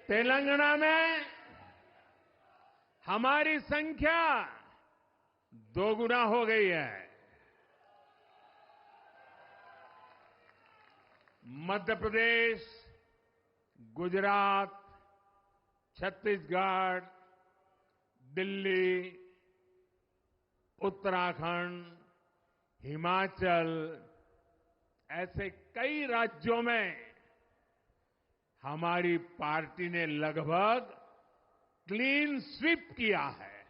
तेलंगाना में हमारी संख्या दोगुना हो गई है। मध्य प्रदेश, गुजरात, छत्तीसगढ़, दिल्ली, उत्तराखंड, हिमाचल ऐसे कई राज्यों में हमारी पार्टी ने लगभग क्लीन स्वीप किया है।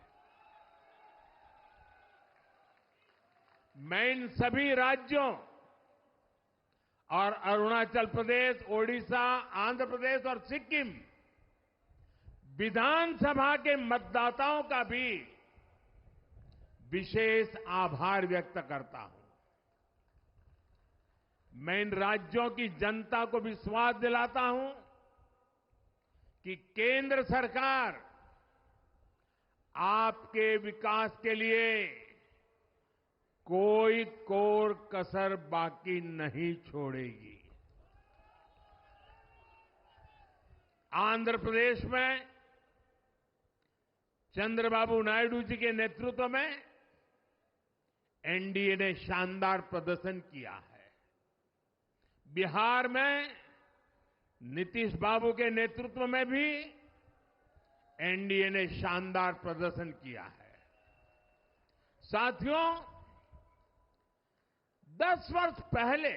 मैं इन सभी राज्यों और अरुणाचल प्रदेश, ओडिशा, आंध्र प्रदेश और सिक्किम विधानसभा के मतदाताओं का भी विशेष आभार व्यक्त करता हूं। मैं इन राज्यों की जनता को विश्वास दिलाता हूं कि केंद्र सरकार आपके विकास के लिए कोई कोर कसर बाकी नहीं छोड़ेगी। आंध्र प्रदेश में चंद्रबाबू नायडू जी के नेतृत्व में एनडीए ने शानदार प्रदर्शन किया है। बिहार में नीतीश बाबू के नेतृत्व में भी एनडीए ने शानदार प्रदर्शन किया है। साथियों, 10 वर्ष पहले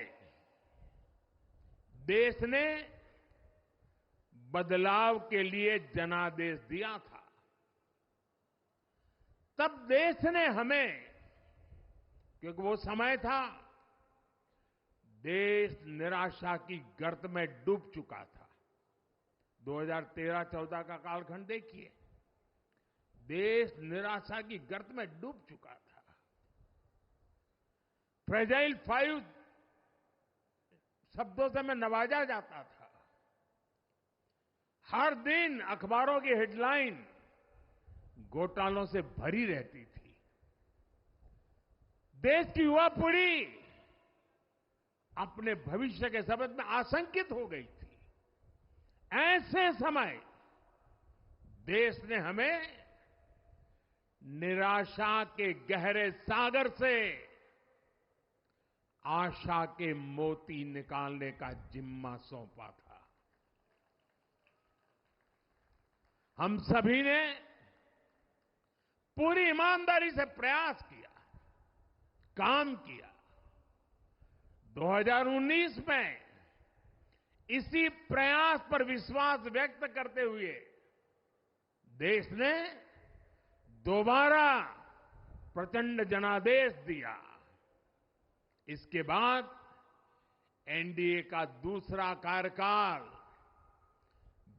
देश ने बदलाव के लिए जनादेश दिया था। तब देश ने हमें, क्योंकि वो समय था देश निराशा की गर्त में डूब चुका था। 2013-14 का कालखंड देखिए, देश निराशा की गर्त में डूब चुका था। फ्रेजाइल 5 शब्दों से मैं नवाजा जाता था। हर दिन अखबारों की हेडलाइन घोटालों से भरी रहती थी। देश की युवा पीढ़ी अपने भविष्य के संबंध में आशंकित हो गई थी। ऐसे समय देश ने हमें निराशा के गहरे सागर से आशा के मोती निकालने का जिम्मा सौंपा था। हम सभी ने पूरी ईमानदारी से प्रयास किया, काम किया। 2019 में इसी प्रयास पर विश्वास व्यक्त करते हुए देश ने दोबारा प्रचंड जनादेश दिया। इसके बाद एनडीए का दूसरा कार्यकाल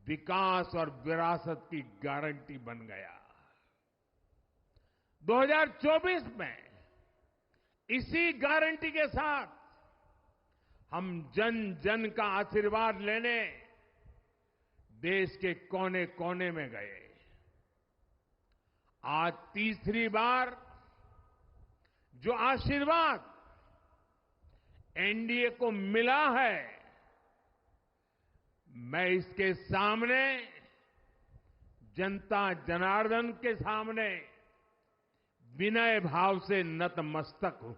विकास और विरासत की गारंटी बन गया। 2024 में इसी गारंटी के साथ हम जन जन का आशीर्वाद लेने देश के कोने कोने में गए। आज तीसरी बार जो आशीर्वाद एनडीए को मिला है, मैं इसके सामने, जनता जनार्दन के सामने विनय भाव से नतमस्तक हूं।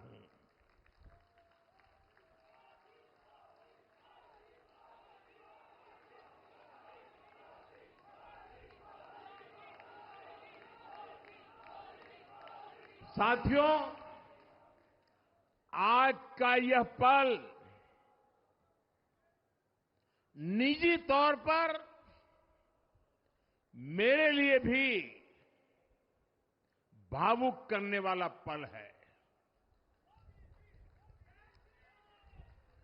साथियों, आज का यह पल निजी तौर पर मेरे लिए भी भावुक करने वाला पल है।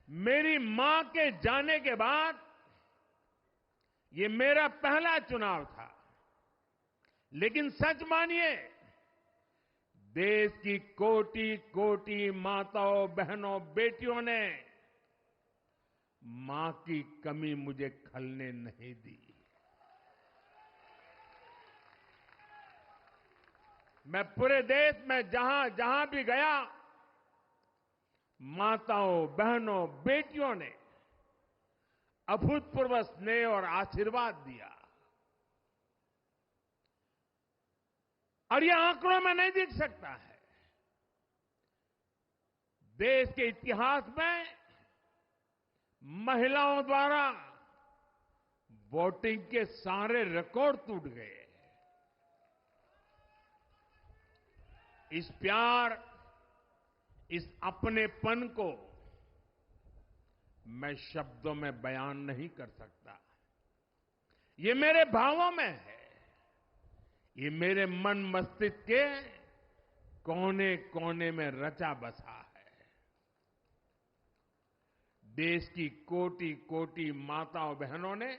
मेरी मां के जाने के बाद ये मेरा पहला चुनाव था। लेकिन सच मानिए, देश की कोटि कोटि माताओं, बहनों, बेटियों ने मां की कमी मुझे खलने नहीं दी। मैं पूरे देश में जहां जहां भी गया, माताओं, बहनों, बेटियों ने अभूतपूर्व स्नेह और आशीर्वाद दिया। और ये आंकड़ों में नहीं दिख सकता है। देश के इतिहास में महिलाओं द्वारा वोटिंग के सारे रिकॉर्ड टूट गए। इस प्यार, इस अपनेपन को मैं शब्दों में बयान नहीं कर सकता। ये मेरे भावों में है। ये मेरे मन मस्तिष्क के कोने कोने में रचा बसा है। देश की कोटि कोटि माताओं बहनों ने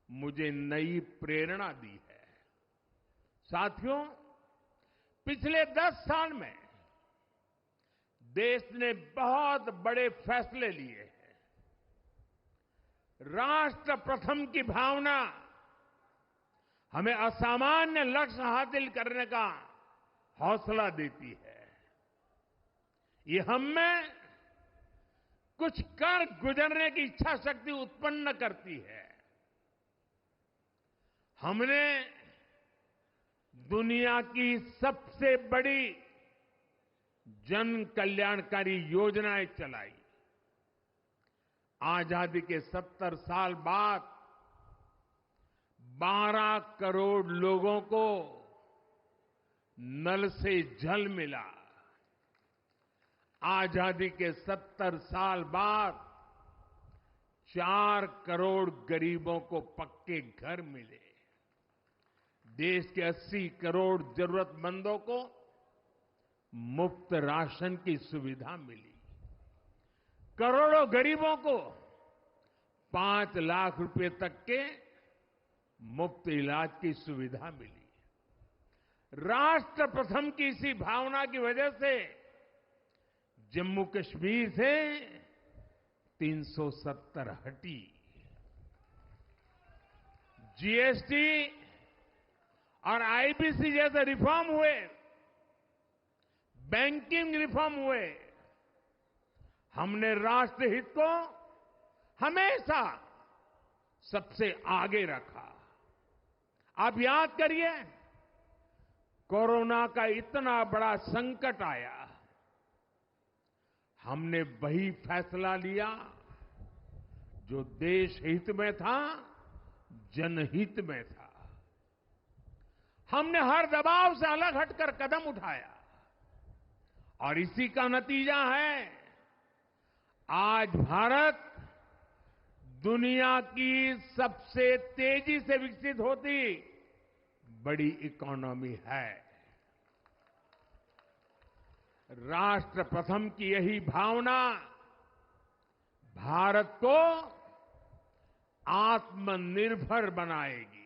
मुझे नई प्रेरणा दी है। साथियों, पिछले 10 साल में देश ने बहुत बड़े फैसले लिए हैं। राष्ट्र प्रथम की भावना हमें असामान्य लक्ष्य हासिल करने का हौसला देती है। ये हम में कुछ कर गुजरने की इच्छा शक्ति उत्पन्न करती है। हमने दुनिया की सबसे बड़ी जन कल्याणकारी योजनाएं चलाई। आजादी के 70 साल बाद 12 करोड़ लोगों को नल से जल मिला। आजादी के 70 साल बाद 4 करोड़ गरीबों को पक्के घर मिले। देश के 80 करोड़ जरूरतमंदों को मुफ्त राशन की सुविधा मिली। करोड़ों गरीबों को 5 लाख रुपए तक के मुफ्त इलाज की सुविधा मिली। राष्ट्र प्रथम की इसी भावना की वजह से जम्मू कश्मीर से 370 हटी। जीएसटी और आईबीसी जैसे रिफॉर्म हुए, बैंकिंग रिफॉर्म हुए। हमने राष्ट्रहित को हमेशा सबसे आगे रखा। आप याद करिए, कोरोना का इतना बड़ा संकट आया, हमने वही फैसला लिया जो देश हित में था, जनहित में था। हमने हर दबाव से अलग हटकर कदम उठाया और इसी का नतीजा है आज भारत दुनिया की सबसे तेजी से विकसित होती बड़ी इकोनॉमी है। राष्ट्र प्रथम की यही भावना भारत को आत्मनिर्भर बनाएगी।